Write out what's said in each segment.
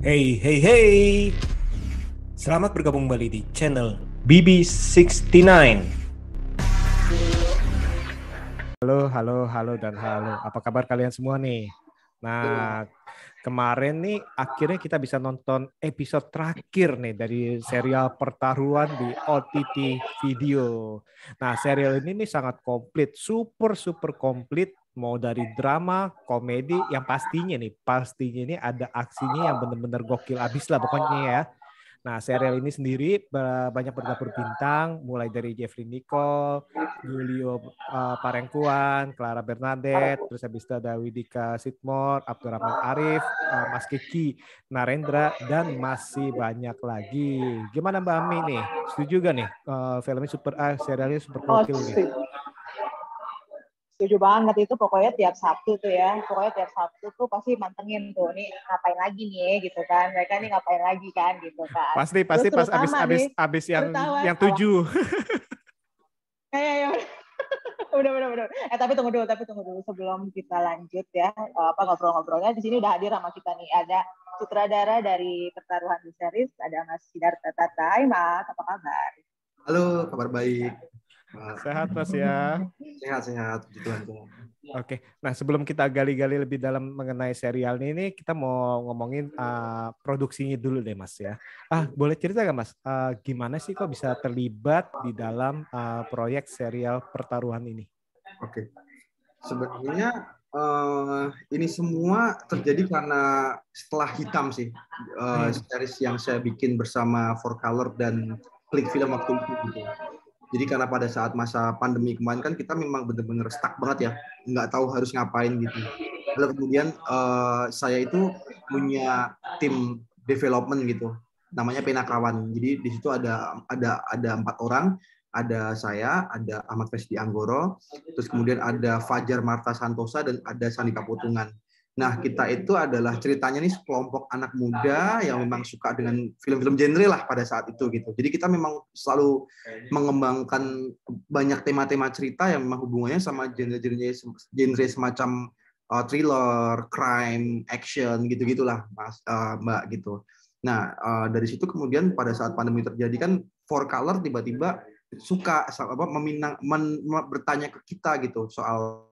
Hey, hey, hey. Selamat bergabung kembali di channel BB69. Halo, dan halo. Apa kabar kalian semua nih? Nah, kemarin nih akhirnya kita bisa nonton episode terakhir nih dari serial Pertaruhan di OTT Video. Nah, serial ini nih sangat komplit, super komplit. Mau dari drama, komedi, yang pastinya ini ada aksinya yang bener-bener gokil abis lah pokoknya ya. Nah, serial ini sendiri banyak bergabung bintang, mulai dari Jeffrey Nicole, Julio Parengkuan, Clara Bernadette, terus habis itu ada Widika Sitmore, Abdurrahman Arif, Mas Kiki, Narendra, dan masih banyak lagi. Gimana Mbak Ami nih? Setuju gak nih? Filmnya serialnya super Oh, gokil nih. setuju banget itu pokoknya tiap Sabtu tuh ya. Pokoknya tiap Sabtu tuh pasti mantengin tuh nih ngapain lagi nih gitu kan. Mereka nih ngapain lagi kan gitu kan. Pasti Terus pas terutama nih abis terutama yang 7. ya. Bener. Tapi tunggu dulu sebelum kita lanjut ya ngobrol-ngobrolnya. Di sini udah hadir sama kita nih ada sutradara dari Pertaruhan di Series, ada Mas Siddhartha Tata. Hai Mas, apa kabar? Halo, kabar baik. Sehat Mas ya. Sehat, puji Tuhan. Oke, nah sebelum kita gali-gali lebih dalam mengenai serial ini, kita mau ngomongin produksinya dulu deh Mas ya. Boleh cerita nggak Mas, gimana sih kok bisa terlibat di dalam proyek serial Pertaruhan ini? Oke, sebenarnya ini semua terjadi karena setelah Hitam sih, series yang saya bikin bersama Four Color dan Klik Film waktu itu gitu. Jadi karena pada saat masa pandemi kemarin kan kita memang benar-benar stuck banget ya, nggak tahu harus ngapain gitu. Lalu kemudian saya itu punya tim development gitu, namanya Penakawan. Jadi di situ ada 4 orang, ada saya, ada Ahmad Fesdi Anggoro, terus kemudian ada Fajar Marta Santosa dan ada Sandi Kaputungan. Nah, kita itu adalah ceritanya nih sekelompok anak muda yang memang suka dengan film-film genre lah pada saat itu gitu. Jadi kita memang selalu mengembangkan banyak tema-tema cerita yang memang hubungannya sama genre semacam thriller, crime, action gitu-gitulah, Mas, Mbak gitu. Nah, dari situ kemudian pada saat pandemi terjadi kan Four Color tiba-tiba suka bertanya ke kita gitu soal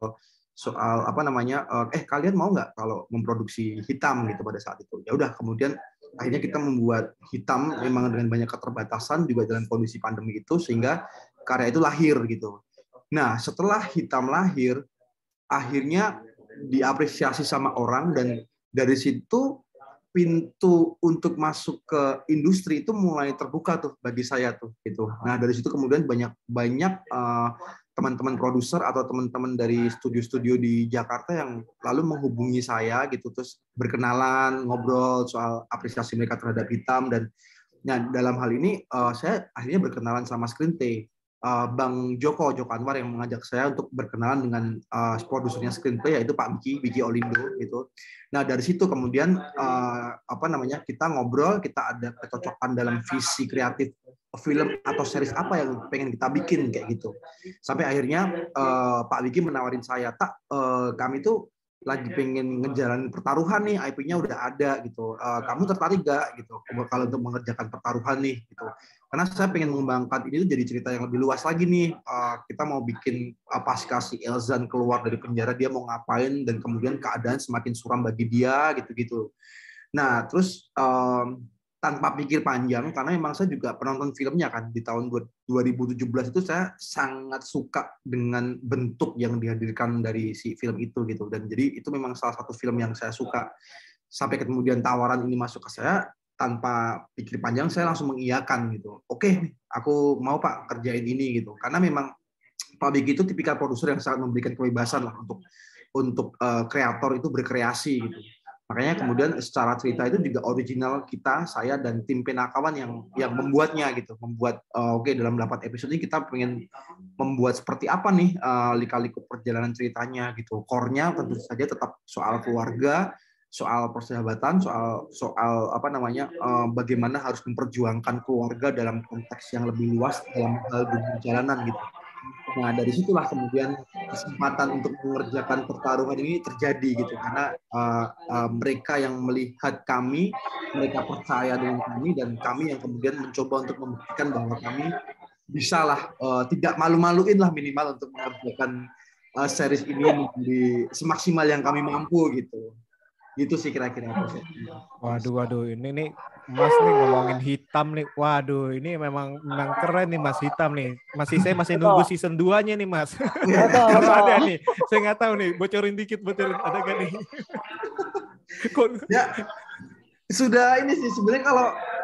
apa namanya, kalian mau nggak kalau memproduksi Hitam gitu pada saat itu. Ya udah, kemudian akhirnya kita membuat Hitam memang dengan banyak keterbatasan juga dalam kondisi pandemi itu, sehingga karya itu lahir gitu. Nah, setelah Hitam lahir, akhirnya diapresiasi sama orang, dan dari situ pintu untuk masuk ke industri itu mulai terbuka tuh bagi saya tuh gitu. Nah, dari situ kemudian banyak teman-teman produser atau teman-teman dari studio-studio di Jakarta yang lalu menghubungi saya gitu, terus berkenalan, ngobrol soal apresiasi mereka terhadap Hitam. Dan nah, dalam hal ini saya akhirnya berkenalan sama Screenplay. Bang Joko Anwar yang mengajak saya untuk berkenalan dengan produsernya Screenplay, yaitu Pak Biki Olindo gitu. Nah, dari situ kemudian kita ngobrol, kita ada kecocokan dalam visi kreatif film atau series apa yang pengen kita bikin kayak gitu. Sampai akhirnya Pak Biki menawarin saya, kami tuh lagi pengen ngejalanin Pertaruhan nih, IP-nya udah ada gitu. Kamu tertarik gak gitu kalau untuk mengerjakan Pertaruhan nih gitu. Karena saya pengen mengembangkan ini tuh jadi cerita yang lebih luas lagi nih. Kita mau bikin pasca si Elzan keluar dari penjara, dia mau ngapain, dan kemudian keadaan semakin suram bagi dia gitu-gitu. Nah, terus tanpa pikir panjang, karena memang saya juga penonton filmnya kan, di tahun 2017 itu saya sangat suka dengan bentuk yang dihadirkan dari si film itu gitu. Dan jadi itu memang salah satu film yang saya suka. Sampai kemudian tawaran ini masuk ke saya, tanpa pikir panjang saya langsung mengiyakan gitu. Oke, aku mau Pak kerjain ini gitu. Karena memang Pak Bigi itu tipikal produser yang sangat memberikan kebebasan lah untuk kreator itu berkreasi gitu. Makanya kemudian secara cerita itu juga original kita, saya dan tim Penakawan yang membuatnya gitu. Membuat dalam 8 episode ini kita pengen membuat seperti apa nih lika-liku perjalanan ceritanya gitu. Core-nya tentu saja tetap soal keluarga, soal persahabatan, soal bagaimana harus memperjuangkan keluarga dalam konteks yang lebih luas dalam hal perjalanan gitu. Nah, dari situlah kemudian kesempatan untuk mengerjakan pertaruhan ini terjadi gitu, karena mereka yang melihat kami, mereka percaya dengan kami, dan kami yang kemudian mencoba untuk membuktikan bahwa kami bisalah tidak malu-maluin lah minimal untuk mengerjakan series ini menjadi semaksimal yang kami mampu gitu. Gitu sih kira-kira prosesnya. Waduh, ini nih Mas nih ngomongin hitam nih. Waduh, ini memang keren nih Mas Hitam nih. Saya masih nunggu season 2-nya nih Mas. Kalau ada nih, saya nggak tahu nih. Bocorin ada gak nih? Ya, sudah ini sih sebenarnya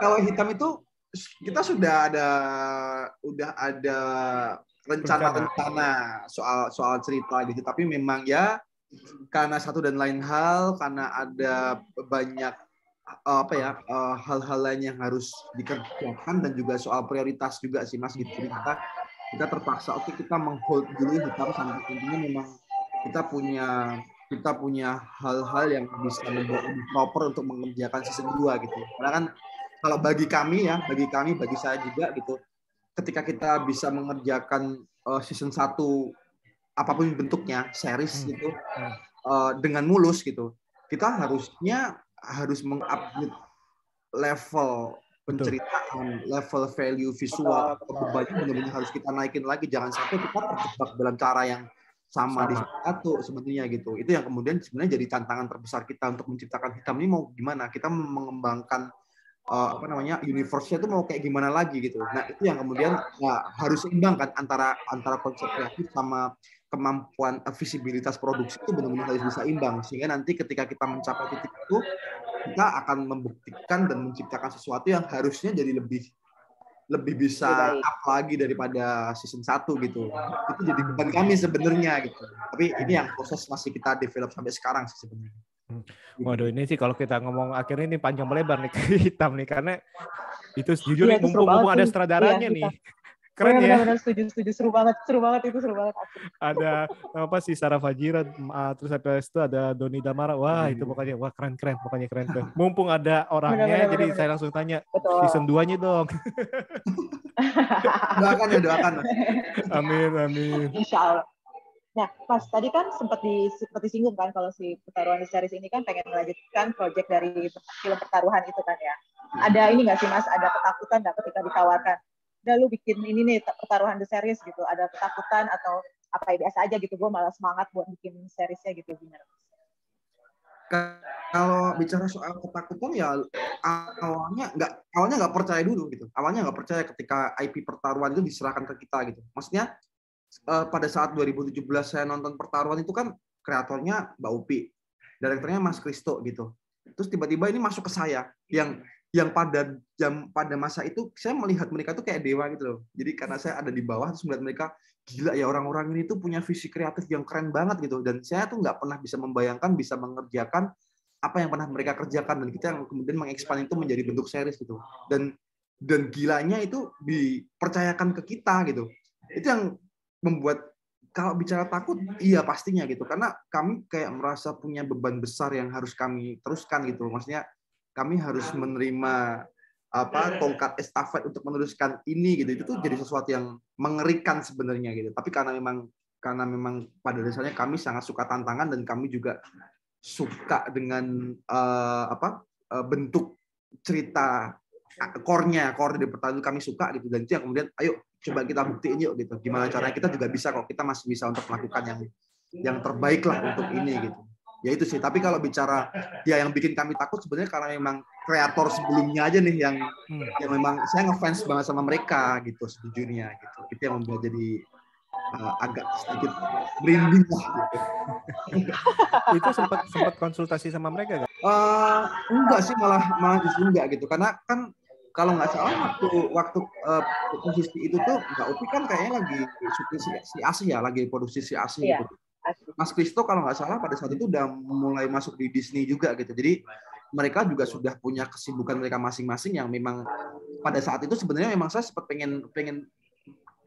kalau hitam itu kita sudah ada rencana soal cerita gitu, tapi memang ya karena satu dan lain hal, karena ada banyak hal-hal lain yang harus dikerjakan dan juga soal prioritas juga sih Mas gitu. Jadi kita terpaksa kita menghold dulu hitam sampai intinya memang kita punya hal-hal yang bisa lebih proper untuk mengerjakan season 2 gitu. Karena kan kalau bagi saya juga gitu, ketika kita bisa mengerjakan season 1 apapun bentuknya, series gitu, dengan mulus gitu, kita harus mengupgrade level penceritaan, level value visual, bebannya benar-benar harus kita naikin lagi. Jangan sampai kita terjebak dalam cara yang sama di satu sebenarnya gitu. Itu yang kemudian sebenarnya jadi tantangan terbesar kita untuk menciptakan hitam ini mau gimana? Kita mengembangkan universe-nya itu mau kayak gimana lagi gitu. Nah, itu yang kemudian harus seimbang kan antara konsep kreatif sama kemampuan visibilitas produksi itu benar-benar harus bisa imbang, sehingga nanti ketika kita mencapai titik itu kita akan membuktikan dan menciptakan sesuatu yang harusnya jadi lebih bisa up lagi daripada season 1 gitu. Itu jadi beban kami sebenarnya gitu. Tapi ini yang proses masih kita develop sampai sekarang sih sebenarnya. Waduh, ini sih kalau kita ngomong akhirnya ini panjang melebar nih ke hitam nih, karena itu jujur nih mumpung ada sutradaranya nih. Keren ya. Benar-benar setuju, seru banget itu. Ada apa sih Sarah Fajira, terus habis itu ada Doni Damara. Wah, itu pokoknya keren pokoknya keren tuh. Mumpung ada orangnya, jadi saya langsung tanya season 2-nya dong. Doakan. Amin. Insyaallah. Nah, Mas, tadi kan sempat disinggung kan kalau si Pertaruhan series ini kan pengen melanjutkan proyek dari film Pertaruhan itu kan ya. Ada ini nggak sih Mas, ada ketakutan nggak ketika ditawarkan? Udah lu bikin ini nih Pertaruhan the series gitu, ada ketakutan atau apa ya, biasa aja gitu, gue malah semangat buat bikin seriesnya gitu, gimana? Kalau bicara soal ketakutan ya awalnya nggak percaya dulu gitu. Awalnya nggak percaya ketika IP Pertaruhan itu diserahkan ke kita gitu. Maksudnya pada saat 2017 saya nonton Pertaruhan itu kan kreatornya Mbak Upi, direkturnya Mas Kristo gitu. Terus tiba-tiba ini masuk ke saya yang pada masa itu saya melihat mereka tuh kayak dewa gitu loh. Jadi karena saya ada di bawah terus melihat mereka, gila ya orang-orang ini tuh punya visi kreatif yang keren banget gitu. Dan saya tuh nggak pernah bisa membayangkan bisa mengerjakan apa yang pernah mereka kerjakan, dan kita yang kemudian mengekspan itu menjadi bentuk series gitu. Dan gilanya itu dipercayakan ke kita gitu. Itu yang membuat kalau bicara takut, iya pastinya gitu. Karena kami kayak merasa punya beban besar yang harus kami teruskan gitu. Maksudnya kami harus menerima tongkat estafet untuk meneruskan ini gitu. Itu tuh jadi sesuatu yang mengerikan sebenarnya gitu. Tapi karena memang pada dasarnya kami sangat suka tantangan, dan kami juga suka dengan bentuk cerita core di Pertaruhan itu kami suka gitu. Dan itu yang kemudian ayo coba kita buktiin yuk gitu. Gimana caranya kita juga bisa kok, kita masih bisa untuk melakukan yang terbaik lah untuk ini gitu. Ya itu sih. Tapi kalau bicara yang bikin kami takut sebenarnya karena memang kreator sebelumnya aja nih yang memang saya ngefans banget sama mereka gitu sejujurnya gitu. Itu yang membuat jadi agak sedikit merinding lah gitu. Itu sempat konsultasi sama mereka nggak? Enggak sih, malah justru enggak gitu. Karena kan kalau nggak salah waktu posisi itu tuh Mbak Upi kan kayaknya lagi syuting si Asi ya, lagi produksi si Asi gitu. Mas Kristo kalau nggak salah pada saat itu udah mulai masuk di Disney juga gitu. Jadi mereka juga sudah punya kesibukan mereka masing-masing yang memang pada saat itu sebenarnya memang saya sempat pengen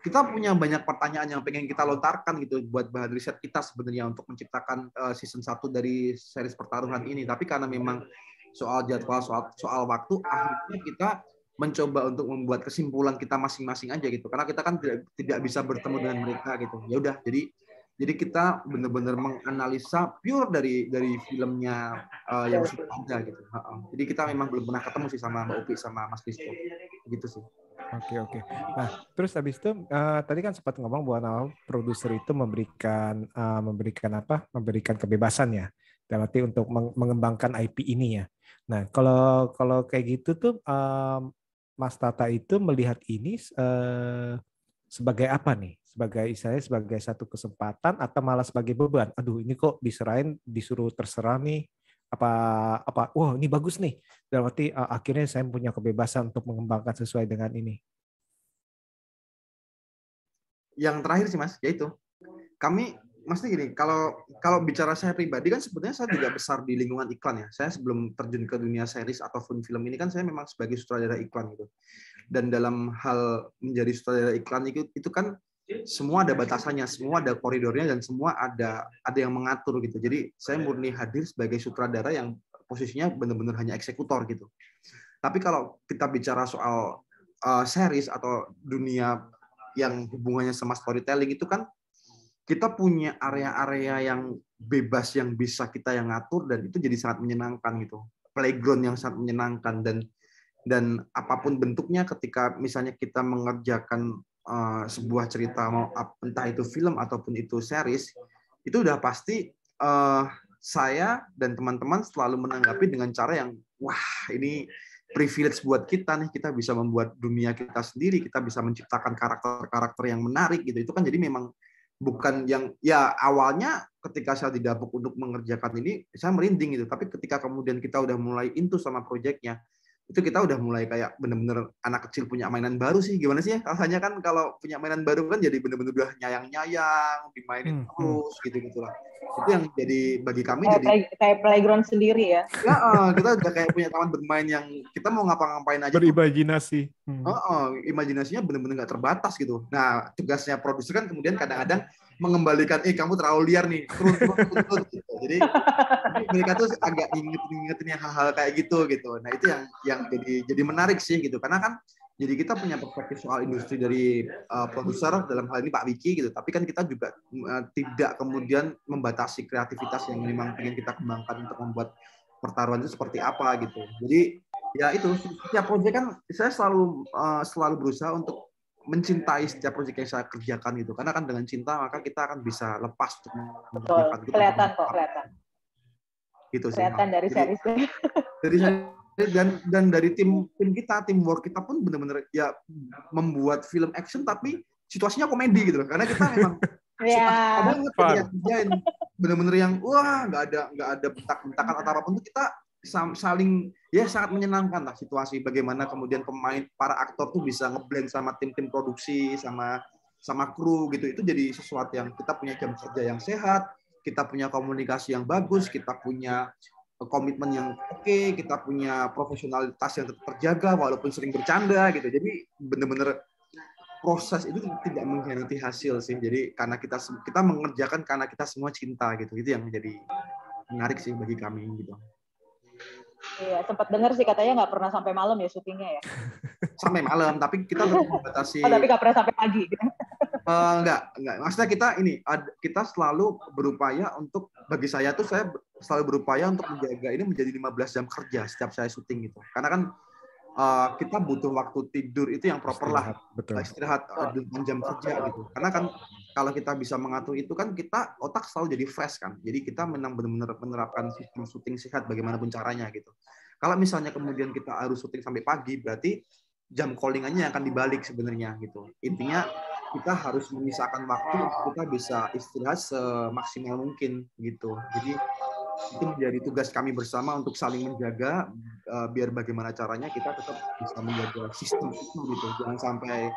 kita punya banyak pertanyaan yang pengen kita lontarkan gitu buat bahan riset kita sebenarnya untuk menciptakan season 1 dari series Pertaruhan ini. Tapi karena memang soal jadwal, soal waktu, akhirnya kita mencoba untuk membuat kesimpulan kita masing-masing aja gitu, karena kita kan tidak bisa bertemu dengan mereka gitu. Ya udah, jadi kita benar-benar menganalisa pure dari filmnya yang sudah ada gitu. Jadi kita memang belum pernah ketemu sih sama Mbak Upi sama Mas Kristo gitu sih. Oke. Nah, terus habis itu tadi kan sempat ngomong bahwa produser itu memberikan kebebasan ya, dalam arti untuk mengembangkan IP ini ya. Nah, kalau kayak gitu tuh Mas Tata itu melihat ini sebagai apa nih? Sebagai satu kesempatan atau malah sebagai beban? Aduh, ini kok disuruh terserah nih. Wah, ini bagus nih. Dalam arti akhirnya saya punya kebebasan untuk mengembangkan sesuai dengan ini. Yang terakhir sih Mas, yaitu kami maksudnya gini, kalau bicara saya pribadi kan sebenarnya saya tidak besar di lingkungan iklan ya. Saya sebelum terjun ke dunia series ataupun film ini kan saya memang sebagai sutradara iklan gitu. Dan dalam hal menjadi sutradara iklan itu kan semua ada batasannya, semua ada koridornya, dan semua ada yang mengatur gitu. Jadi saya murni hadir sebagai sutradara yang posisinya benar-benar hanya eksekutor gitu. Tapi kalau kita bicara soal series atau dunia yang hubungannya sama storytelling itu kan kita punya area-area yang bebas yang bisa kita yang ngatur, dan itu jadi sangat menyenangkan gitu. Playground yang sangat menyenangkan, dan apapun bentuknya ketika misalnya kita mengerjakan sebuah cerita, mau entah itu film ataupun itu series, itu udah pasti saya dan teman-teman selalu menanggapi dengan cara yang wah, ini privilege buat kita nih, kita bisa membuat dunia kita sendiri, kita bisa menciptakan karakter-karakter yang menarik gitu. Itu kan jadi memang bukan yang ya awalnya ketika saya didapuk untuk mengerjakan ini saya merinding gitu, tapi ketika kemudian kita udah mulai into sama proyeknya, itu kita udah mulai kayak bener-bener anak kecil punya mainan baru sih. Gimana sih ya rasanya kan kalau punya mainan baru kan jadi bener-bener udah nyayang-nyayang, dimainin terus gitu-gitulah. Itu yang jadi bagi kami kayak playground sendiri ya. Ya, kita udah kayak punya taman bermain yang kita mau ngapa-ngapain aja. Berimajinasi. Imajinasinya benar-benar nggak terbatas gitu. Nah, tugasnya produser kan kemudian kadang-kadang mengembalikan, kamu terlalu liar nih, turun gitu. Jadi mereka tuh agak ngingetin hal-hal kayak gitu. Nah, itu yang jadi menarik sih gitu. Karena kan jadi kita punya perspektif soal industri dari produser, dalam hal ini Pak Wiki gitu. Tapi kan kita juga tidak kemudian membatasi kreativitas yang memang ingin kita kembangkan untuk membuat pertaruhan itu seperti apa gitu. Jadi ya itu, setiap proyek kan saya selalu berusaha untuk mencintai setiap proyek yang saya kerjakan gitu. Karena kan dengan cinta maka kita akan bisa lepas untuk mengerjakan. Kelihatan. Gitu sih. Kelihatan dari series. Dan dari tim kita, teamwork kita pun benar-benar ya membuat film action tapi situasinya komedi gitu. Karena kita memang suka banget ketika kerjain benar-benar yang wah nggak ada bentak-bentakan atau apapun, itu kita saling ya sangat menyenangkan lah situasi, bagaimana kemudian para aktor tuh bisa ngeblend sama tim produksi sama kru gitu. Itu jadi sesuatu yang kita punya jam kerja yang sehat, kita punya komunikasi yang bagus, kita punya komitmen yang oke, kita punya profesionalitas yang tetap terjaga walaupun sering bercanda gitu. Jadi benar-benar proses itu tidak mengkhianati hasil sih. Jadi karena kita mengerjakan karena kita semua cinta gitu. Itu yang menjadi menarik sih bagi kami gitu. Iya, sempat dengar sih katanya nggak pernah sampai malam ya syutingnya ya. Sampai malam, tapi kita tetap membatasi. Tapi nggak pernah sampai pagi gitu. Enggak. Maksudnya kita selalu berupaya untuk, bagi saya tuh saya selalu berupaya untuk menjaga ini menjadi 15 jam kerja setiap saya syuting gitu. Karena kan kita butuh waktu tidur itu yang proper lah. Istirahat 8 jam kerja gitu. Karena kan kalau kita bisa mengatur itu kan kita otak selalu jadi fresh kan. Jadi kita memang benar-benar menerapkan sistem syuting sehat bagaimanapun caranya gitu. Kalau misalnya kemudian kita harus syuting sampai pagi, berarti jam callingannya akan dibalik sebenarnya gitu. Intinya kita harus memisahkan waktu untuk kita bisa istirahat semaksimal mungkin gitu. Jadi itu menjadi tugas kami bersama untuk saling menjaga, biar bagaimana caranya kita tetap bisa menjaga sistem itu gitu. Jangan sampai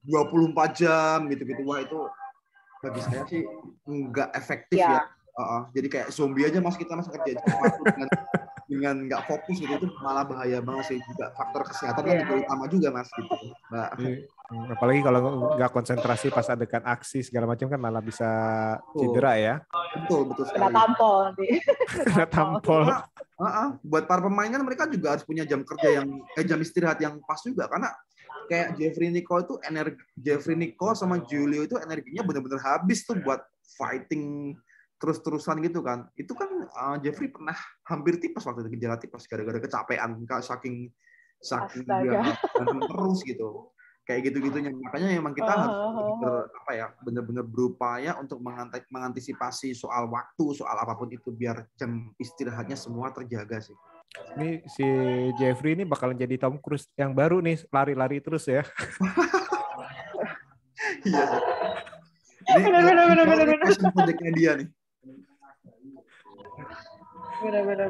24 jam gitu-gitu. Wah, itu bagi saya sih nggak efektif ya. Jadi kayak zombie aja kita masih kerja dengan nggak fokus gitu, itu malah bahaya banget sih. Juga faktor kesehatan kan juga utama juga Mas gitu, Mbak. Apalagi kalau nggak konsentrasi pas adegan aksi segala macam kan malah bisa cedera ya. Betul sekali. Kena tampol nanti. Kena tampol. Buat para pemain kan mereka juga harus punya jam kerja jam istirahat yang pas juga, karena kayak Jeffrey Nicole sama Julio itu energinya benar-benar habis tuh buat fighting terus-terusan gitu kan. Itu kan Jeffrey pernah hampir tipes waktu itu, gejala tipes gara-gara kecapean, saking dia berantem terus gitu. Kayak gitu-gitunya. Makanya memang kita harus benar-benar berupaya untuk mengantisipasi soal waktu, soal apapun itu, biar jam istirahatnya semua terjaga sih. Ini si Jeffrey ini bakalan jadi Tom Cruise yang baru nih, lari-lari terus ya. Iya sih. Ini benar. Passion project-nya dia nih. Benar.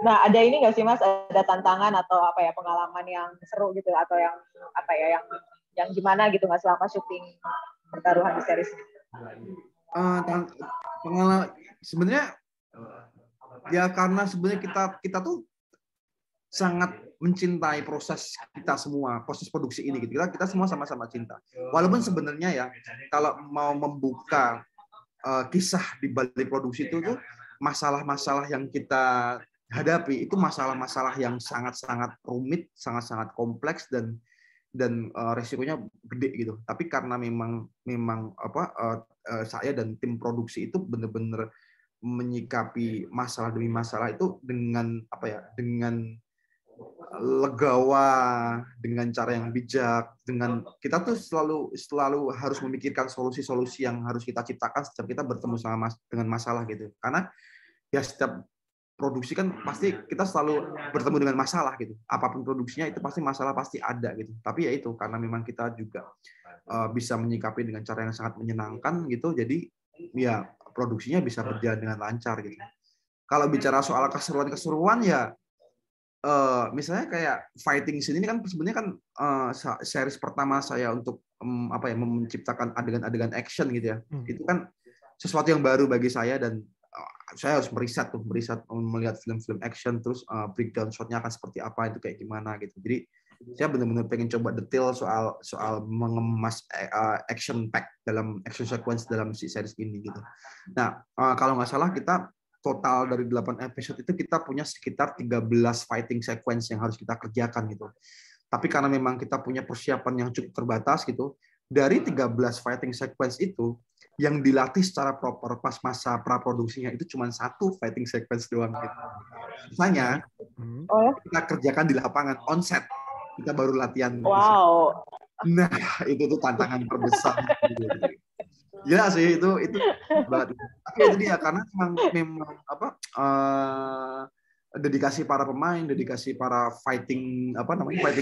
Nah, ada ini nggak sih Mas, ada tantangan atau pengalaman yang seru gitu, atau yang yang gimana gitu Mas selama syuting pertaruhan di series ini? Pengalaman sebenarnya ya, karena sebenarnya kita tuh sangat mencintai proses kita semua, proses produksi ini gitu. Kita semua sama-sama cinta. Walaupun sebenarnya ya, kalau mau membuka kisah di balik produksi itu tuh, masalah-masalah yang kita hadapi itu masalah-masalah yang sangat-sangat rumit, sangat-sangat kompleks dan resikonya gede gitu. Tapi karena memang saya dan tim produksi itu benar-benar menyikapi masalah demi masalah itu dengan dengan legawa, dengan cara yang bijak, dengan kita tuh selalu harus memikirkan solusi-solusi yang harus kita ciptakan setiap kita bertemu dengan masalah gitu. Karena ya setiap produksi kan pasti kita selalu bertemu dengan masalah gitu. Apapun produksinya itu pasti masalah pasti ada gitu. Tapi ya itu, karena memang kita juga bisa menyikapi dengan cara yang sangat menyenangkan gitu. Jadi ya produksinya bisa berjalan dengan lancar gitu. Kalau bicara soal keseruan-keseruan ya, misalnya kayak fighting scene ini kan sebenarnya kan series pertama saya untuk menciptakan adegan-adegan action gitu ya. Itu kan sesuatu yang baru bagi saya, dan saya harus meriset melihat film-film action, terus breakdown shot-nya akan seperti apa, itu kayak gimana gitu. Jadi saya benar-benar pengen coba detail soal mengemas action pack dalam action sequence dalam si series ini gitu. Nah, kalau nggak salah kita total dari 8 episode itu kita punya sekitar 13 fighting sequence yang harus kita kerjakan gitu. Tapi karena memang kita punya persiapan yang cukup terbatas gitu, dari 13 fighting sequence itu yang dilatih secara proper pas masa praproduksinya itu cuma 1 fighting sequence doang gitu. Misalnya kita kerjakan di lapangan on set, kita baru latihan. Wow. Nah, itu tuh tantangan terbesar. Gila sih itu banget. Tapi itu dia, karena memang dedikasi para pemain, dedikasi para fighting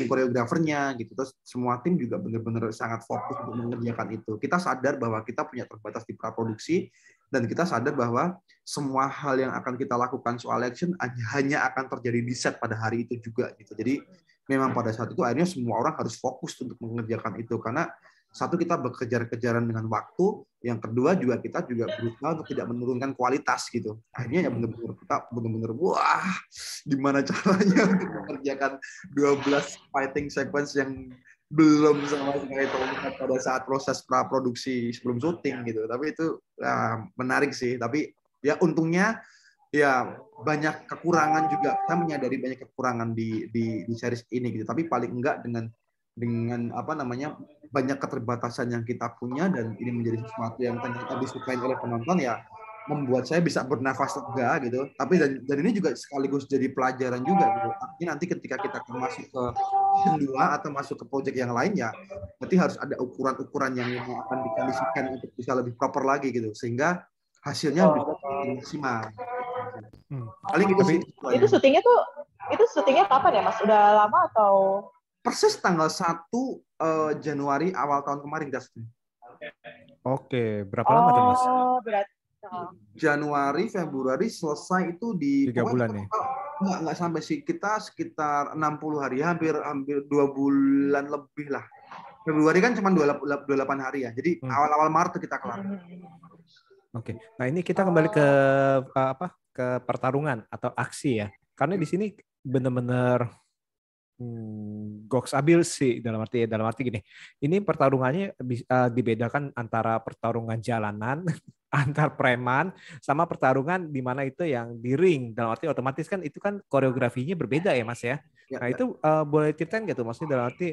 koreografernya gitu. Terus semua tim juga benar-benar sangat fokus untuk mengerjakan itu. Kita sadar bahwa kita punya terbatas di praproduksi, dan kita sadar bahwa semua hal yang akan kita lakukan soal action hanya akan terjadi di set pada hari itu juga gitu. Jadi memang pada saat itu akhirnya semua orang harus fokus untuk mengerjakan itu, karena satu, kita berkejar-kejaran dengan waktu, yang kedua juga kita berusaha untuk tidak menurunkan kualitas gitu. Akhirnya ya benar-benar wah, gimana caranya untuk mengerjakan 12 fighting sequence yang belum sama sekali terlihat pada saat proses praproduksi sebelum syuting gitu. Tapi itu menarik sih. Tapi ya untungnya ya banyak kekurangan juga. Kita menyadari banyak kekurangan di series ini gitu. Tapi paling enggak dengan banyak keterbatasan yang kita punya, dan ini menjadi sesuatu yang ternyata disukai oleh penonton, ya membuat saya bisa bernafas lega gitu. Tapi dan ini juga sekaligus jadi pelajaran juga gitu. Artinya nanti ketika kita masuk ke season 2 atau masuk ke project yang lain, ya berarti harus ada ukuran-ukuran yang akan dikondisikan untuk bisa lebih proper lagi gitu, sehingga hasilnya bisa maksimal. Paling gitu sih. Itu syutingnya kapan ya Mas? Udah lama atau? Persis tanggal 1 Januari awal tahun kemarin, Justin. Oke, berapa lama tuh Mas? Berarti Januari, Februari selesai itu di 3 bulan nih. Enggak sampai sih, kita sekitar 60 hari, hampir 2 bulan lebih lah. Februari kan cuma 28 hari ya. Jadi awal-awal Maret kita kelar. Oke. Nah, ini kita kembali ke ke pertarungan atau aksi ya. Karena di sini benar-benar goks abil sih, dalam arti gini. Ini pertarungannya dibedakan antara pertarungan jalanan antar preman sama pertarungan di mana itu yang di ring. Dalam arti otomatis kan itu kan koreografinya berbeda ya Mas ya. Ya, Nah ya. itu boleh ceritain nggak tuh maksudnya dalam arti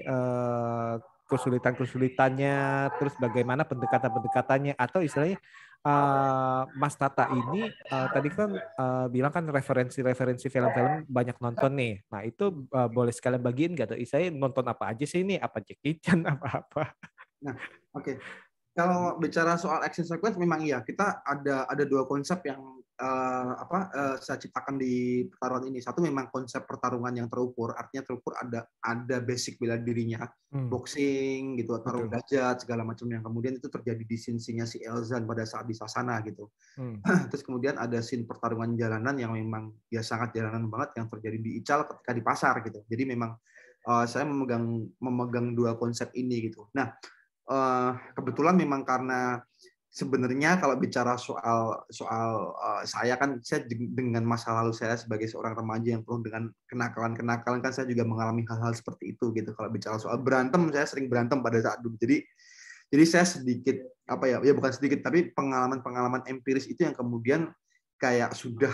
kesulitan-kesulitannya, terus bagaimana pendekatan-pendekatannya atau istilahnya Mas Tata ini tadi kan bilang kan referensi-referensi film-film banyak nonton nih. Nah itu boleh sekalian bagiin nggak tuh? Saya nonton apa aja sih ini? Apa Jackie Chan apa-apa? Nah, oke. Kalau bicara soal action sequence, memang iya kita ada dua konsep yang saya ciptakan di pertarungan ini. Satu memang konsep pertarungan yang terukur, artinya terukur ada basic bela dirinya, boxing gitu, tarung derajat segala macam yang kemudian itu terjadi di scene-nya si Elzan pada saat di Sasana gitu. Terus kemudian ada scene pertarungan jalanan yang memang ya sangat jalanan banget yang terjadi di Ical ketika di pasar gitu. Jadi memang saya memegang dua konsep ini gitu. Nah, kebetulan memang karena sebenarnya kalau bicara soal saya kan saya dengan masa lalu saya sebagai seorang remaja yang penuh dengan kenakalan kan saya juga mengalami hal-hal seperti itu gitu. Kalau bicara soal berantem, saya sering berantem pada saat dulu. Jadi saya sedikit bukan sedikit tapi pengalaman empiris itu yang kemudian kayak sudah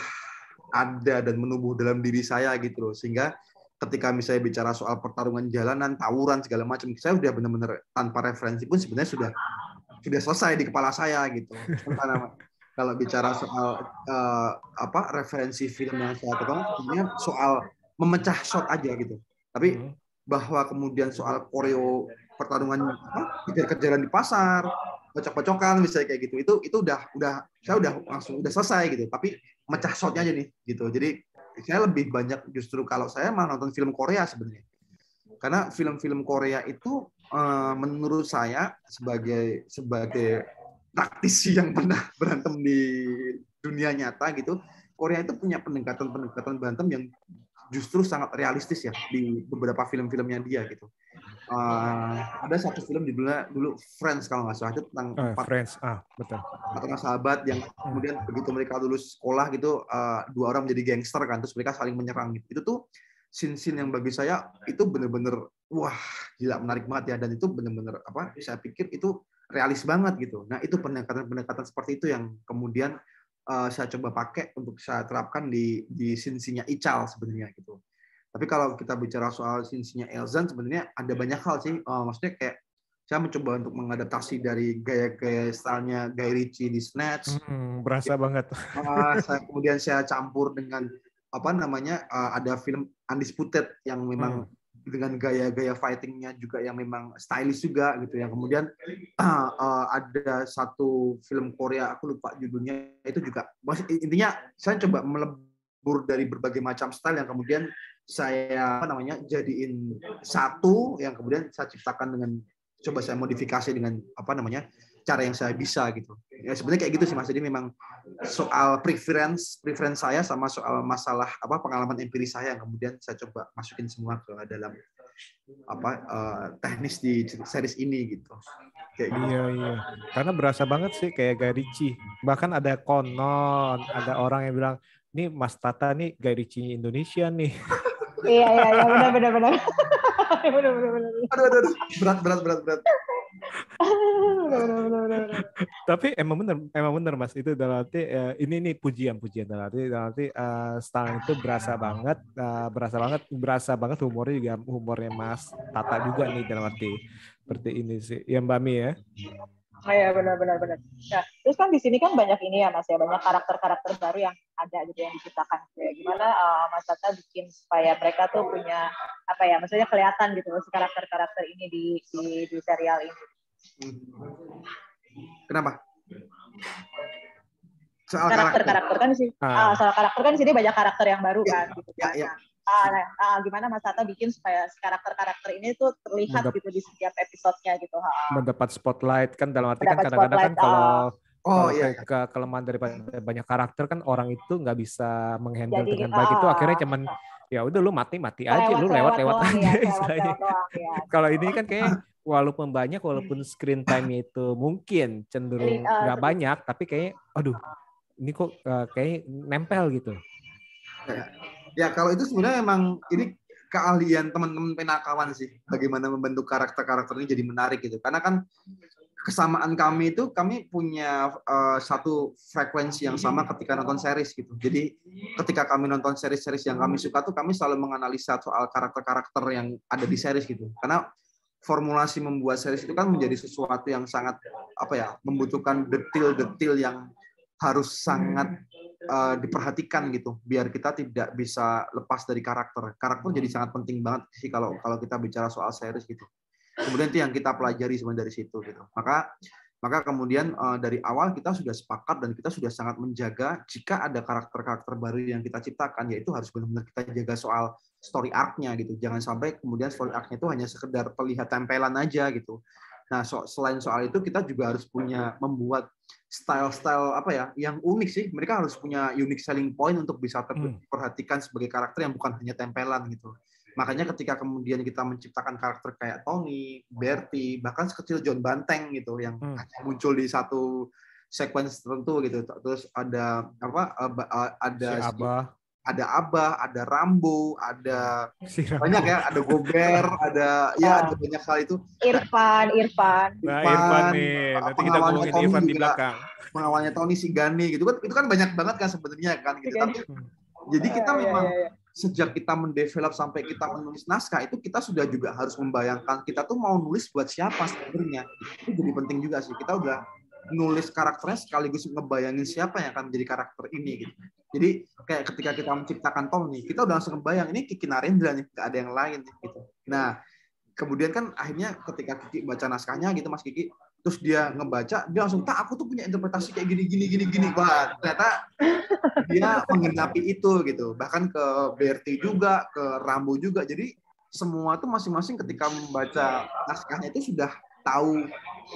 ada dan menumbuh dalam diri saya gitu loh, sehingga ketika misalnya bicara soal pertarungan jalanan, tawuran segala macam, saya udah benar-benar tanpa referensi pun sebenarnya sudah selesai di kepala saya gitu. Karena kalau bicara soal referensi film yang saya tonton, sebenarnya soal memecah shot aja gitu. Tapi bahwa kemudian soal koreo pertarungan kejar-kejaran di pasar, pocok-pocokan misalnya kayak gitu, itu udah saya udah langsung selesai gitu. Tapi mecah shotnya aja nih gitu. Jadi saya lebih banyak justru kalau saya malah nonton film Korea sebenarnya, karena film-film Korea itu menurut saya sebagai praktisi yang pernah berantem di dunia nyata gitu, Korea itu punya pendekatan berantem yang justru sangat realistis ya di beberapa film-filmnya dia gitu. Ada satu film judulnya dulu Friends kalau nggak salah, itu tentang betul. Empat sahabat yang kemudian begitu mereka lulus sekolah gitu, dua orang menjadi gangster kan, terus mereka saling menyerang gitu. Itu tuh scene-scene yang bagi saya itu bener-bener wah gila, menarik banget ya, dan itu bener-bener saya pikir itu realis banget gitu. Nah itu pendekatan seperti itu yang kemudian saya coba pakai untuk saya terapkan di scene-nya Ical sebenarnya gitu. Tapi kalau kita bicara soal scene-nya Elzan sebenarnya ada banyak hal sih, maksudnya kayak saya mencoba untuk mengadaptasi dari gaya-gaya stylenya Guy Ritchie di Snatch. Berasa banget. Kemudian saya campur dengan ada film Undisputed yang memang dengan gaya-gaya fighting-nya juga yang memang stylish juga gitu. Yang kemudian ada satu film Korea, aku lupa judulnya, itu juga. Intinya saya coba melebur dari berbagai macam style yang kemudian saya jadiin satu yang kemudian saya ciptakan dengan coba saya modifikasi dengan cara yang saya bisa gitu. Ya sebenarnya kayak gitu sih Mas. Jadi memang soal preference saya sama soal masalah pengalaman empiris saya yang kemudian saya coba masukin semua ke dalam teknis di series ini gitu. Kayak gitu. Iya. Karena berasa banget sih kayak Guy Ritchie. Bahkan ada konon, ada orang yang bilang, "Nih Mas Tata nih Guy Ritchie Indonesia nih." Iya, benar. Benar. Aduh, berat. Tapi emang bener Mas, itu dalam arti ini pujian dalam arti style itu berasa banget humornya juga humornya Mas Tata juga nih dalam arti seperti ini sih ya Mbak Mi ya. Iya benar. Nah, terus kan di sini kan banyak ini ya Mas ya, banyak karakter baru yang ada gitu yang diciptakan. Kayak gimana Mas Tata bikin supaya mereka tuh punya maksudnya kelihatan gitu si karakter ini di serial ini. Kenapa? Soal karakter kan sih. Soal karakter kan di sini banyak karakter yang baru kan gitu. Ya. Gimana Mas Tata bikin supaya karakter ini tuh terlihat gitu di setiap episodenya gitu. Mendapat spotlight kan dalam arti kan kadang-kadang kan kalau kelemahan daripada banyak karakter kan orang itu nggak bisa menghandle dengan baik, itu akhirnya cuman ya udah lu mati aja, lu lewat aja istilahnya. Kalau ini kan kayak walaupun screen time itu mungkin cenderung nggak banyak, tapi kayak aduh ini kok kayak nempel gitu. Ya kalau itu sebenarnya memang ini keahlian teman-teman penakawan sih, bagaimana membentuk karakter ini jadi menarik gitu. Karena kan kesamaan kami itu kami punya satu frekuensi yang sama ketika nonton series gitu. Jadi ketika kami nonton series-series yang kami suka tuh kami selalu menganalisa soal karakter-karakter yang ada di series gitu. Karena formulasi membuat series itu kan menjadi sesuatu yang sangat membutuhkan detail-detail yang harus sangat diperhatikan gitu biar kita tidak bisa lepas dari karakter. Karakter jadi sangat penting banget sih kalau kita bicara soal series gitu. Kemudian itu yang kita pelajari sebenarnya dari situ gitu. Maka kemudian dari awal kita sudah sepakat dan kita sudah sangat menjaga jika ada karakter-karakter baru yang kita ciptakan, yaitu harus benar-benar kita jaga soal story arc-nya gitu. Jangan sampai kemudian story arc-nya itu hanya sekedar terlihat tempelan aja gitu. Nah, selain soal itu kita juga harus punya membuat style-style yang unik sih. Mereka harus punya unique selling point untuk bisa diperhatikan sebagai karakter yang bukan hanya tempelan gitu. Makanya ketika kemudian kita menciptakan karakter kayak Tony, Bertie, bahkan sekecil John Banteng gitu yang hanya muncul di satu sequence tertentu gitu. Terus ada ada Abah, ada Rambo, ada banyak ya, ada Gober, ada banyak hal itu. Irfan nih. Nanti kita ngomongin Irfan di belakang. Pengawalnya Tony, si Gani gitu kan, itu kan banyak banget kan sebenarnya kan gitu. Tapi jadi kita memang sejak kita mendevelop sampai kita menulis naskah itu kita sudah juga harus membayangkan kita tuh mau nulis buat siapa sebenarnya. Itu jadi penting juga sih. Kita udah nulis karakternya sekaligus ngebayangin siapa yang akan menjadi karakter ini gitu. Jadi kayak ketika kita menciptakan Tony, kita udah langsung ngebayang ini Kiki Narendra nih, gak ada yang lain gitu. Nah, kemudian kan akhirnya ketika Kiki baca naskahnya gitu Mas Kiki, terus dia ngebaca, dia langsung, aku tuh punya interpretasi kayak gini. Wah, ternyata dia menggenapi itu gitu. Bahkan ke Bertie juga, ke Rambo juga. Jadi semua tuh masing-masing ketika membaca naskahnya itu sudah tahu,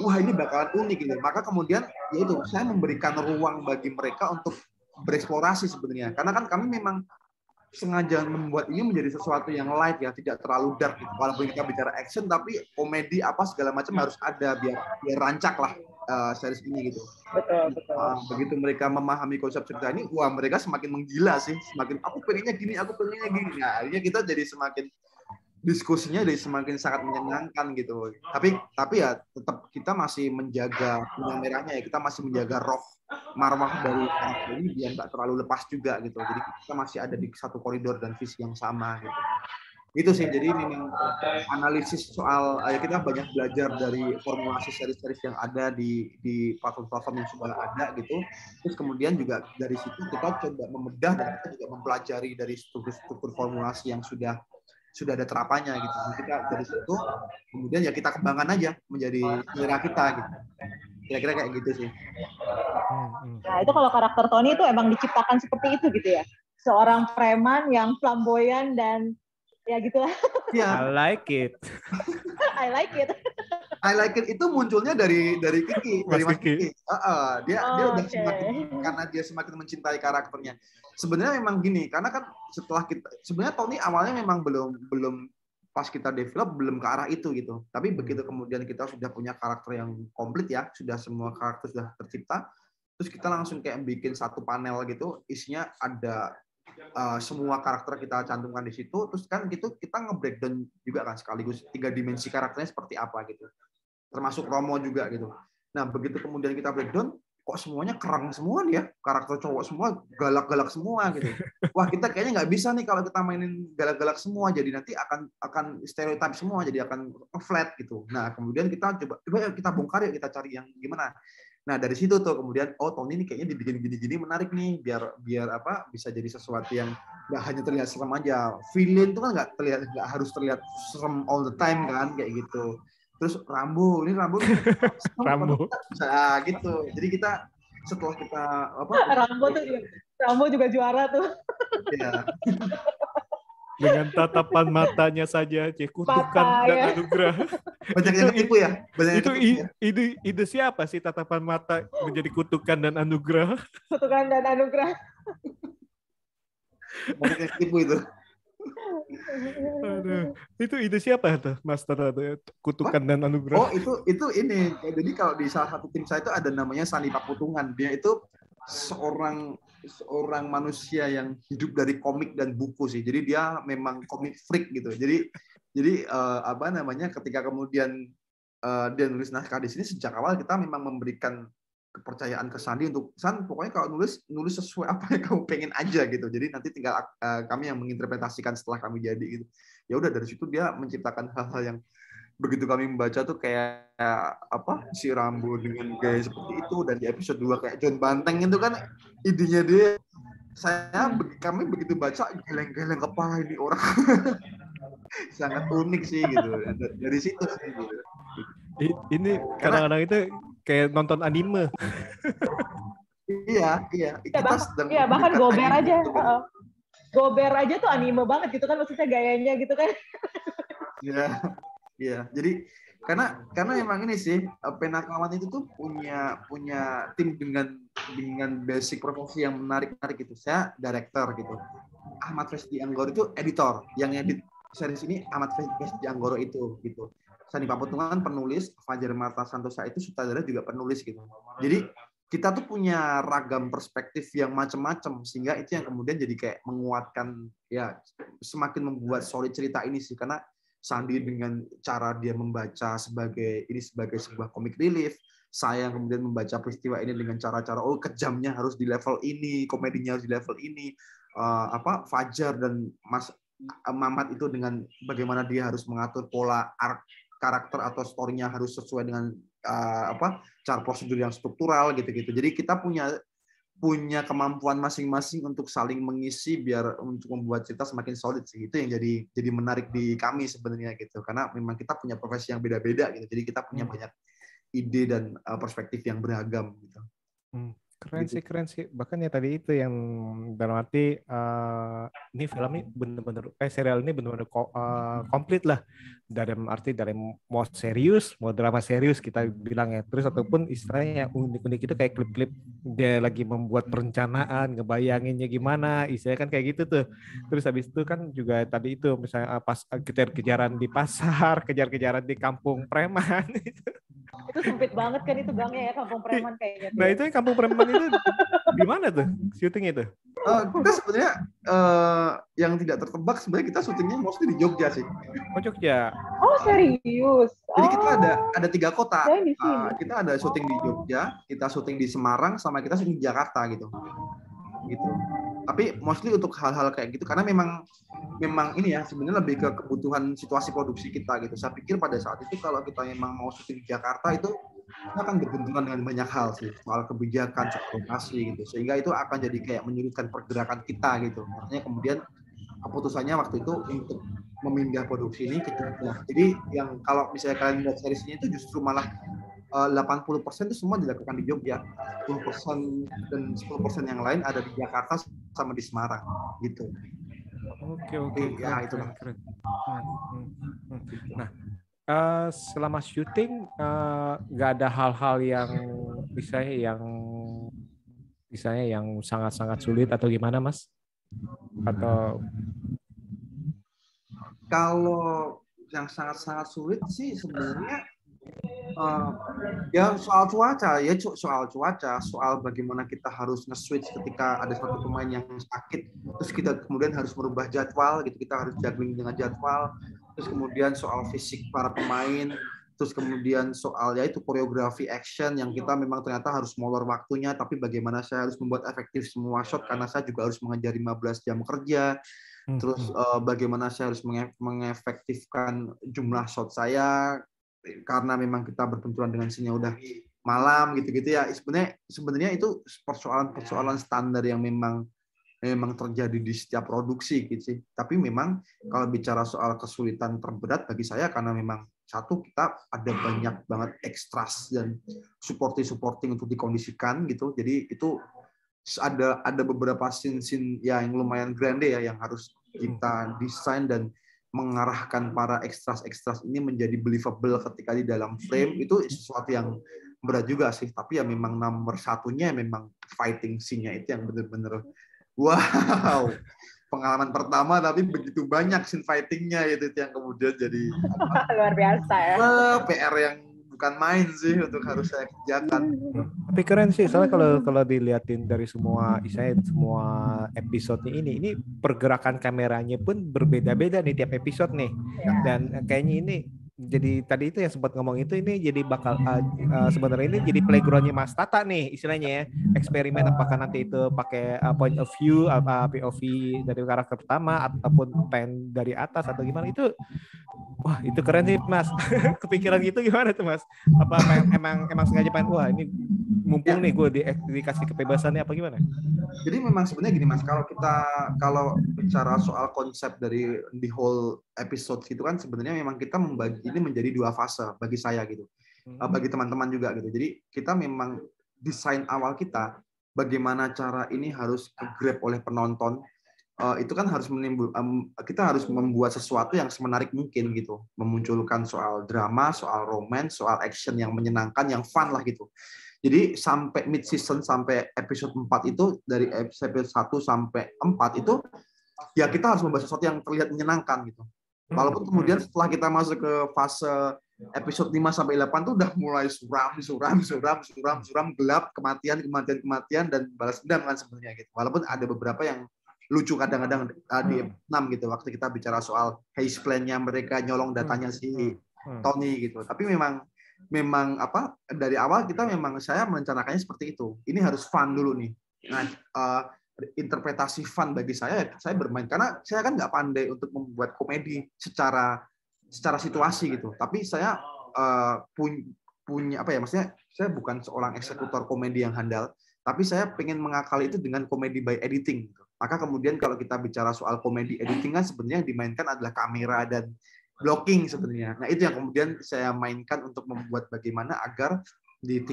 wah ini bakalan unik gitu. Maka kemudian yaitu saya memberikan ruang bagi mereka untuk bereksplorasi sebenarnya. Karena kan kami memang sengaja membuat ini menjadi sesuatu yang light ya, tidak terlalu dark gitu. Walaupun kita bicara action, tapi komedi apa segala macam harus ada biar rancak lah series ini gitu. Betul. Begitu mereka memahami konsep cerita ini, wah mereka semakin menggila sih, semakin aku pengennya gini. Nah, akhirnya kita jadi semakin diskusinya jadi semakin sangat menyenangkan gitu. Tapi ya tetap kita masih menjaga benang merahnya ya, kita masih menjaga roh marwah dari karakter ini biar nggak terlalu lepas juga gitu. Jadi kita masih ada di satu koridor dan visi yang sama gitu. Itu sih, jadi memang analisis soal kita banyak belajar dari formulasi seri-seri yang ada di platform-platform yang sudah ada gitu. Terus kemudian juga dari situ kita coba membedah dan kita juga mempelajari dari struktur formulasi yang sudah ada terapannya gitu. Kita dari situ kemudian ya kita kembangkan aja menjadi selera kita gitu. Kira-kira kayak gitu sih. Nah, itu kalau karakter Tony itu emang diciptakan seperti itu gitu ya. Seorang preman yang flamboyan dan ya gitulah. Yeah. I like it. I like it itu munculnya dari Kiki, dari Mas Kiki. Dia udah semakin, karena dia semakin mencintai karakternya. Sebenarnya memang gini, karena kan setelah kita sebenarnya Tony awalnya memang belum pas kita develop belum ke arah itu gitu. Tapi begitu kemudian kita sudah punya karakter yang komplit ya, sudah semua karakter sudah tercipta, terus kita langsung kayak bikin satu panel gitu, isinya ada semua karakter kita cantumkan di situ, terus kan gitu kita nge-breakdown juga kan sekaligus 3 dimensi karakternya seperti apa gitu. Termasuk Romo juga gitu. Nah, begitu kemudian kita breakdown, kok semuanya kerang semua nih ya, karakter cowok semua galak-galak semua gitu. Wah, kita kayaknya nggak bisa nih kalau kita mainin galak-galak semua, jadi nanti akan stereotip semua, jadi akan flat gitu. Nah, kemudian kita coba kita bongkar ya, kita cari yang gimana. Nah, dari situ tuh kemudian Tony ini kayaknya dibikin gini-gini menarik nih, biar bisa jadi sesuatu yang nggak hanya terlihat serem aja. Villain itu kan nggak harus terlihat serem all the time kan, kayak gitu. Terus Rambo nah, gitu. Jadi kita setelah kita Rambo juga juara tuh. Iya. Dengan tatapan matanya saja, kutukan dan anugerah. Banyak yang ketipu ya. Itu ide siapa sih tatapan mata menjadi kutukan dan anugerah? Kutukan dan anugerah. Banyak yang ketipu itu. Aduh, itu ide siapa tuh, Master? Kutukan dan anugerah. Oh, itu ini. Jadi kalau di salah satu tim saya itu ada namanya Sani Pakutungan. Dia itu seorang manusia yang hidup dari komik dan buku sih. Jadi dia memang komik freak gitu. Jadi ketika kemudian dia nulis naskah di sini, sejak awal kita memang memberikan kepercayaan ke Sandi untuk San, pokoknya kalau nulis sesuai apa yang kamu pengen aja gitu. Jadi nanti tinggal kami yang menginterpretasikan setelah kami jadi gitu. Ya udah, dari situ dia menciptakan hal-hal yang begitu kami membaca tuh kayak apa, si Rambo dengan gaya seperti itu, dan di episode 2 kayak John Banteng itu kan idenya dia, kami begitu baca geleng-geleng kepala ini orang. Sangat unik sih gitu. Dari situ sih gitu. Ini kadang-kadang itu kayak nonton anime. Iya. Iya, bahkan Gober aja. Gober aja tuh anime banget gitu kan, maksudnya gayanya gitu kan. Iya. Jadi karena memang ini sih, Penakawan itu tuh punya tim dengan basic profesi yang menarik gitu. Saya director gitu. Ahmad Fesdi Anggoro itu editor, yang edit series ini Ahmad Fesdi Anggoro itu gitu. Sandi Papetungan penulis, Fajar Marta Santosa itu sutradara juga penulis gitu. Jadi kita tuh punya ragam perspektif yang macam-macam, sehingga itu yang kemudian jadi kayak menguatkan, ya semakin membuat solid cerita ini sih. Karena Sandi dengan cara dia membaca sebagai sebuah comic relief, saya yang kemudian membaca peristiwa ini dengan cara-cara kejamnya harus di level ini, komedinya harus di level ini, Fajar dan Mas Mamat itu dengan bagaimana dia harus mengatur pola karakter atau story-nya harus sesuai dengan cara prosedur yang struktural gitu-gitu. Jadi kita punya kemampuan masing-masing untuk saling mengisi biar untuk membuat cerita semakin solid sih. Itu yang jadi menarik di kami sebenarnya gitu. Karena memang kita punya profesi yang beda-beda gitu. Jadi kita punya banyak ide dan perspektif yang beragam gitu. Keren sih. Bahkan ya tadi itu yang dalam arti ini film ini benar-benar serial ini benar-benar komplit lah, dari mau serius, mau drama serius kita bilang ya, terus ataupun istilahnya yang unik-unik itu kayak klip-klip dia lagi membuat perencanaan, ngebayanginnya gimana, istilahnya kan kayak gitu tuh. Terus habis itu kan juga tadi itu misalnya pas kejar-kejaran di pasar, kejar-kejaran di kampung preman itu sempit banget kan itu gangnya ya, kampung preman kayaknya. Nah itu yang kampung preman itu di mana tuh syuting itu? Kita sebenarnya yang tidak tertebak sebenarnya kita syutingnya mostly di Jogja sih. Oh Jogja. Oh serius? Jadi kita ada 3 kota. Kita ada syuting di Jogja, kita syuting di Semarang, sama kita syuting di Jakarta gitu. Tapi mostly untuk hal-hal kayak gitu karena memang ini ya sebenarnya lebih ke kebutuhan situasi produksi kita gitu. Saya pikir pada saat itu kalau kita memang mau syuting di Jakarta itu kita akan berbenturan dengan banyak hal sih, soal kebijakan, soal lokasi gitu. Sehingga itu akan jadi kayak menyulitkan pergerakan kita gitu. Makanya kemudian keputusannya waktu itu untuk memindah produksi ini ke Jogja. Jadi yang kalau misalnya kalian lihat series ini itu justru malah 80% itu semua dilakukan di Jogja, 10% dan 10% yang lain ada di Jakarta sama di Semarang gitu. Oke. Ya itulah. Keren. Nah, selama syuting nggak ada hal-hal yang misalnya yang sangat-sangat sulit atau gimana, Mas? Atau kalau yang sangat-sangat sulit sih sebenarnya ya soal cuaca, soal bagaimana kita harus nge-switch ketika ada satu pemain yang sakit, terus kita kemudian harus merubah jadwal gitu, kita harus juggling dengan jadwal, terus kemudian soal fisik para pemain, terus kemudian soal yaitu koreografi action yang kita memang ternyata harus molor waktunya, tapi bagaimana saya harus membuat efektif semua shot karena saya juga harus mengejar 15 jam kerja. Terus bagaimana saya harus mengefektifkan jumlah shot saya karena memang kita berbenturan dengan sinyal udah malam gitu-gitu ya. Sebenarnya itu persoalan standar yang memang terjadi di setiap produksi gitu sih. Tapi memang kalau bicara soal kesulitan terberat bagi saya karena memang satu kita ada banyak banget ekstras dan supporting untuk dikondisikan gitu. Jadi itu ada beberapa scene ya yang lumayan grande ya yang harus kita desain dan mengarahkan para ekstras ini menjadi believable ketika di dalam frame. Itu sesuatu yang berat juga sih, tapi ya memang nomor satunya memang fighting scene-nya itu yang benar-benar wow, pengalaman pertama tapi begitu banyak scene fighting-nya itu yang kemudian jadi luar biasa ya. PR yang bukan main sih untuk harus saya kerjakan. Tapi keren sih, soalnya kalau dilihatin dari semua episode ini pergerakan kameranya pun berbeda-beda nih tiap episode nih. Dan kayaknya ini jadi tadi itu yang sempat ngomong itu, ini jadi bakal sebenarnya ini jadi playgroundnya Mas Tata nih istilahnya ya, eksperimen apakah nanti itu pakai point of view POV dari karakter pertama ataupun pen dari atas atau gimana itu. Wah itu keren sih Mas. Kepikiran gitu gimana tuh Mas? Apa emang sengaja pengen wah ini mumpung nih gue dikasih kebebasannya apa gimana? Jadi memang sebenarnya gini Mas, kalau bicara soal konsep dari the whole episode gitu kan, sebenarnya memang kita membagi ini menjadi 2 fase bagi saya gitu. Bagi teman-teman juga gitu. Jadi kita memang desain awal kita bagaimana cara ini harus ke-grab oleh penonton. Itu kan harus kita harus membuat sesuatu yang semenarik mungkin gitu, memunculkan soal drama, soal romance, soal action yang menyenangkan, yang fun lah gitu. Jadi sampai mid season, sampai episode 4 itu, dari episode 1 sampai 4 itu ya kita harus membuat sesuatu yang terlihat menyenangkan gitu. Walaupun kemudian setelah kita masuk ke fase episode 5 sampai 8 tuh udah mulai suram, gelap, kematian dan balas dendam kan sebenarnya gitu. Walaupun ada beberapa yang lucu kadang-kadang di 6 gitu, waktu kita bicara soal heist plan-nya mereka nyolong datanya si Tony gitu. Tapi memang dari awal kita memang saya merencanakannya seperti itu. Ini harus fun dulu nih. Nah, interpretasi fun bagi saya bermain, karena saya kan nggak pandai untuk membuat komedi secara situasi gitu. Tapi saya punya apa ya, maksudnya saya bukan seorang eksekutor komedi yang handal, tapi saya pengen mengakali itu dengan komedi by editing gitu. Maka kemudian kalau kita bicara soal komedi editing kan sebenarnya yang dimainkan adalah kamera dan blocking sebenarnya. Nah, itu yang kemudian saya mainkan untuk membuat bagaimana agar di 4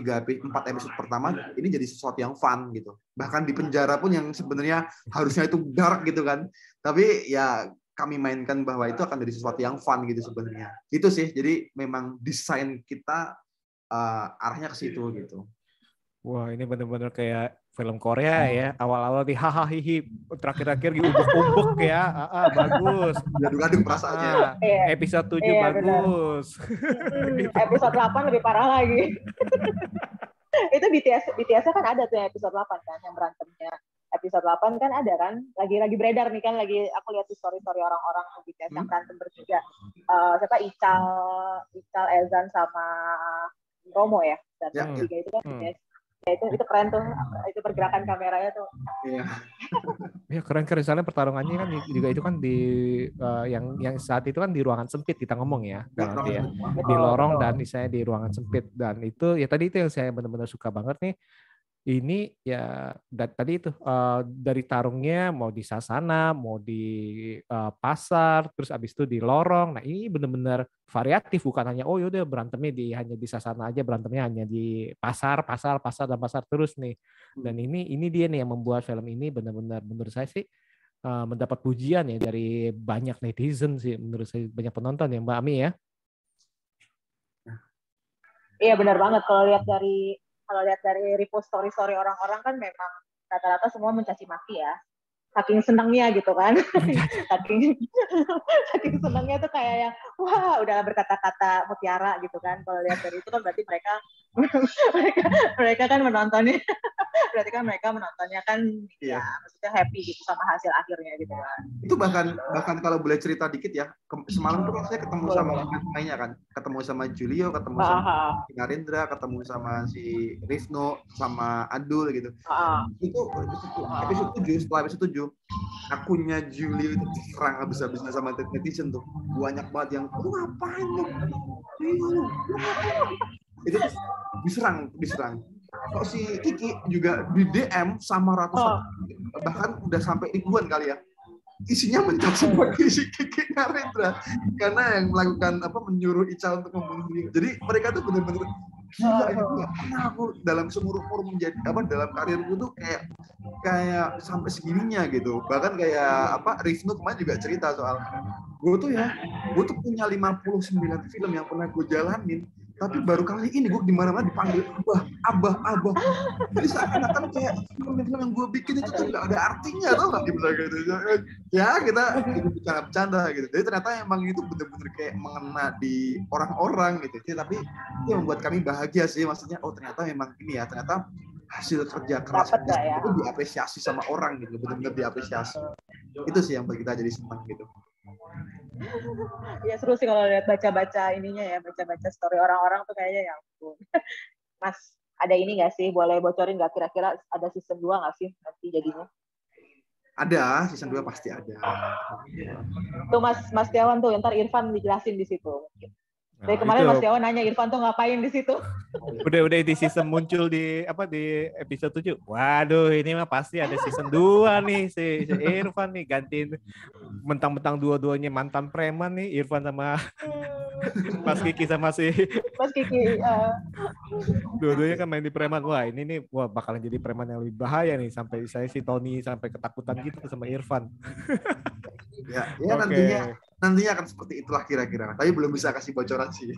episode pertama ini jadi sesuatu yang fun gitu. Bahkan di penjara pun yang sebenarnya harusnya itu dark gitu kan. Tapi ya kami mainkan bahwa itu akan jadi sesuatu yang fun gitu sebenarnya. Itu sih. Jadi memang desain kita arahnya ke situ gitu. Wah, ini benar-benar kayak film Korea ya. Awal-awal di hahaha, terakhir-akhir umbuk-umbuk ya. Bagus. Gaduh-gaduh perasaannya. Episode 7 bagus. Episode 8 lebih parah lagi. Itu BTS kan ada tuh episode 8 kan yang berantemnya. Episode 8 kan ada kan, lagi beredar nih kan, lagi aku lihat di story orang-orang BTS yang berantem bertiga. Siapa Ical, Ezan sama Romo ya. Dan tiga itu kan BTS. Ya, itu keren tuh, itu pergerakan kameranya tuh. Iya. Ya keren soalnya pertarungannya kan juga itu kan di yang saat itu kan di ruangan sempit kita ngomong ya, nanti ya di lorong dan misalnya di ruangan sempit, dan itu ya tadi itu yang saya benar-benar suka banget nih. Ini ya tadi itu dari tarungnya mau di sasana, mau di pasar, terus abis itu di lorong. Nah ini benar-benar variatif, bukan hanya yaudah berantemnya hanya di sasana aja, berantemnya hanya di pasar terus nih. Dan ini dia nih yang membuat film ini benar-benar menurut saya sih mendapat pujian ya dari banyak netizen sih, menurut saya banyak penonton ya Mbak Ami ya. Iya benar banget, kalau lihat dari repost story orang-orang kan memang rata-rata semua mencaci maki ya. Saking senangnya gitu kan. saking senangnya tuh kayak yang wah udah berkata-kata mutiara gitu kan. Kalau lihat dari itu kan berarti mereka kan menontonnya. Berarti kan mereka menontonnya kan ya maksudnya happy gitu sama hasil akhirnya gitu kan. Itu bahkan kalau boleh cerita dikit ya. Semalam tuh saya ketemu sama mainnya kan. Ketemu sama Julio, ketemu sama Narendra, ketemu sama si Rifno, sama Adul gitu. Itu episode 7, setelah episode 7 akunnya Julio itu diserang habis-habisan sama netizen tuh. Banyak banget yang lu ngapain lu? Itu diserang. Kok si Kiki juga di DM sama ratusan, bahkan udah sampai ribuan kali ya. Isinya mencaci maki si Kiki Narendra karena yang melakukan menyuruh Ical untuk membunuh dia. Jadi mereka tuh benar-benar gila ini karena aku dalam seumur menjadi dalam karirku tuh kayak sampai segininya gitu. Bahkan kayak Rifnu kemarin juga cerita soal gue tuh punya 59 film yang pernah gue jalanin, tapi baru kali ini gue di mana-mana dipanggil abah. Jadi seakan-akan kayak film-film yang gue bikin itu tuh nggak ada artinya, tau nggak gitu. Ya kita bercanda gitu. Jadi ternyata emang itu benar-benar kayak mengena di orang-orang gitu. Tapi itu membuat kami bahagia sih, maksudnya ternyata memang ini ya, ternyata hasil kerja keras itu diapresiasi sama orang gitu, benar-benar diapresiasi. Itu sih yang buat kita jadi senang gitu. Ya seru sih kalau lihat baca-baca ininya ya, baca-baca story orang-orang tuh kayaknya ya ampun. Mas, ada ini nggak sih? Boleh bocorin nggak kira-kira ada season 2 nggak sih nanti jadinya? Ada, season 2 pasti ada. Tuh Mas Tiawan tuh, ntar Irfan dijelasin di situ. Dari kemarin Mas Tiawan nanya Irfan tuh ngapain di situ. Udah di season muncul di episode 7. Waduh, ini mah pasti ada season 2 nih si Irfan nih gantiin mentang-mentang dua-duanya mantan preman nih, Irfan sama Mas Kiki sama si Mas Kiki. Dua-duanya kan main di preman. Wah, ini nih bakalan jadi preman yang lebih bahaya nih, sampai saya si Tony sampai ketakutan gitu sama Irfan. Ya nantinya akan seperti itulah kira-kira. Tapi belum bisa kasih bocoran sih.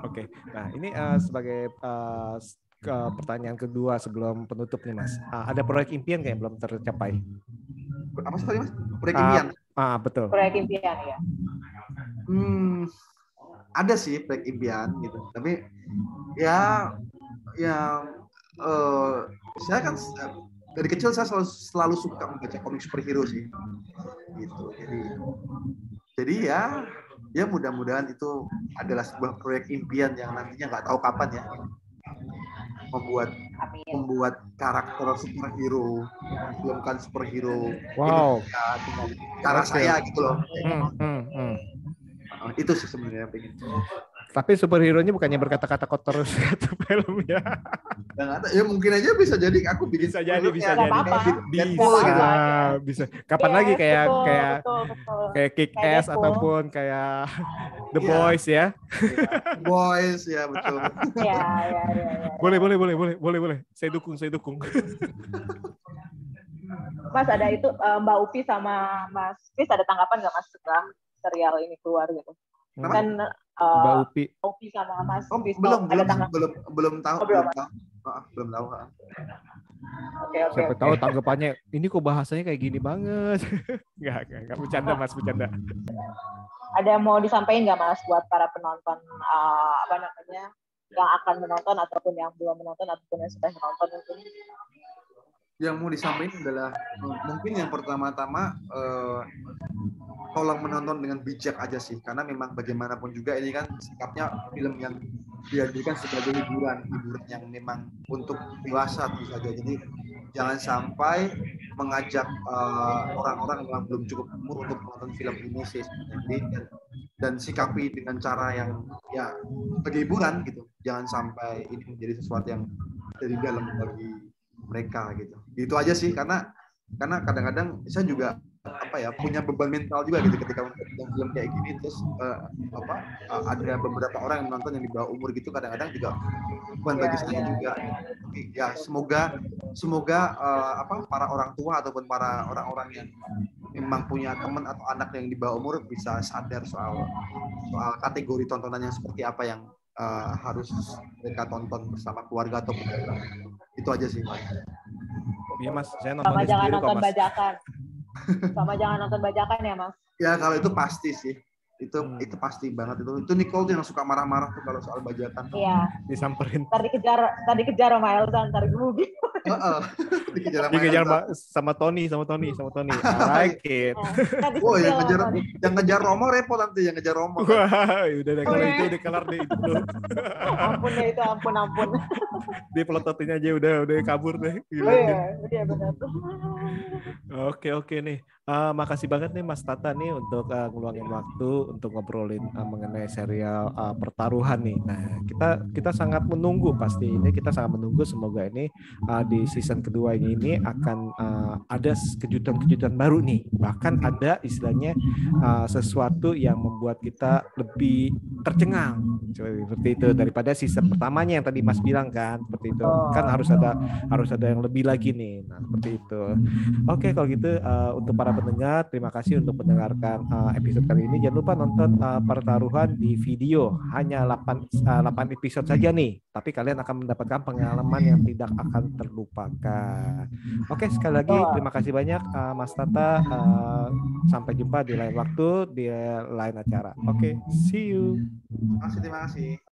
Oke. Nah, ini sebagai pertanyaan kedua sebelum penutup nih, Mas. Ada proyek impian kayak belum tercapai? Apa sih tadi, Mas? Proyek impian? Betul. Proyek impian ya. Ada sih proyek impian gitu. Tapi saya kan dari kecil saya selalu suka membaca komik superhero sih. Gitu. Jadi ya mudah-mudahan itu adalah sebuah proyek impian yang nantinya nggak tahu kapan ya. Membuat karakter superhero, memfilmkan superhero dengan cara saya gitu loh. Itu sih sebenarnya yang pengen. Tapi superhero-nya bukannya berkata-kata kotor satu film ya. Ya mungkin aja bisa jadi aku bikin bisa jadi. Kapan yes, lagi kayak betul. Kick-Ass ataupun kayak The Boys ya. Boys ya betul. Ya. Boleh. Saya dukung. Mas ada itu Mbak Upi sama Mas Fis ada tanggapan nggak Mas setelah serial ini keluar gitu? Kan Mbak Upi sama Mas Fis belum tahu. Oke. Siapa tahu tanggapannya ini kok bahasanya kayak gini banget. Enggak bercanda Mas, bercanda. Ada yang mau disampaikan nggak Mas buat para penonton yang akan menonton ataupun yang belum menonton ataupun yang sudah menonton mungkin? Yang mau disampaikan adalah mungkin yang pertama-tama tolong menonton dengan bijak aja sih, karena memang bagaimanapun juga ini kan sikapnya film yang dihadirkan sebagai hiburan yang memang untuk dewasa tentu saja. Jadi jangan sampai mengajak orang-orang yang belum cukup umur untuk menonton film ini sih dan sikapi dengan cara yang ya sebagai hiburan gitu. Jangan sampai ini menjadi sesuatu yang dari dalam bagi mereka gitu. Itu aja sih, karena kadang-kadang saya juga punya beban mental juga gitu ketika menonton film kayak gini, terus ada beberapa orang yang menonton yang di bawah umur gitu, kadang-kadang juga bukan bagi saya juga. Ya semoga para orang tua ataupun para orang-orang yang memang punya teman atau anak yang di bawah umur bisa sadar soal kategori tontonan yang seperti apa yang harus mereka tonton bersama keluarga atau keluarga. Itu aja sih. Iya Mas, saya nonton sama jangan nonton Mas. bajakan. Sama jangan nonton bajakan ya Mas. Ya kalau itu pasti sih. Itu pasti banget itu. Itu Nicole tuh yang suka marah-marah tuh kalau soal bajakan. Iya. Disamperin. Tadi dikejar sama Elsa, ntar grogi. Dikejar sama Tony. I like it. Yang ngejar Romo repot nanti, yang ngejar Romo. Wah, udah deh kalau itu udah kelar deh itu. Ampun. Dia pelototin aja udah kabur deh. Iya benar. Oke nih. Makasih banget nih Mas Tata nih untuk ngeluangin waktu untuk ngobrolin mengenai serial pertaruhan nih. Nah, kita sangat menunggu pasti ini, kita sangat menunggu semoga ini di season kedua ini akan ada kejutan-kejutan baru nih. Bahkan ada istilahnya sesuatu yang membuat kita lebih tercengang seperti itu daripada season pertamanya yang tadi Mas bilang kan, seperti itu. Kan harus ada yang lebih lagi nih. Nah, seperti itu. Oke, kalau gitu untuk para pendengar, terima kasih untuk mendengarkan episode kali ini. Jangan lupa nonton pertaruhan di video, hanya 8 episode saja nih, tapi kalian akan mendapatkan pengalaman yang tidak akan terlupakan. Oke, sekali lagi terima kasih banyak Mas Tata. Sampai jumpa di lain waktu, di lain acara. Oke, see you. Terima kasih.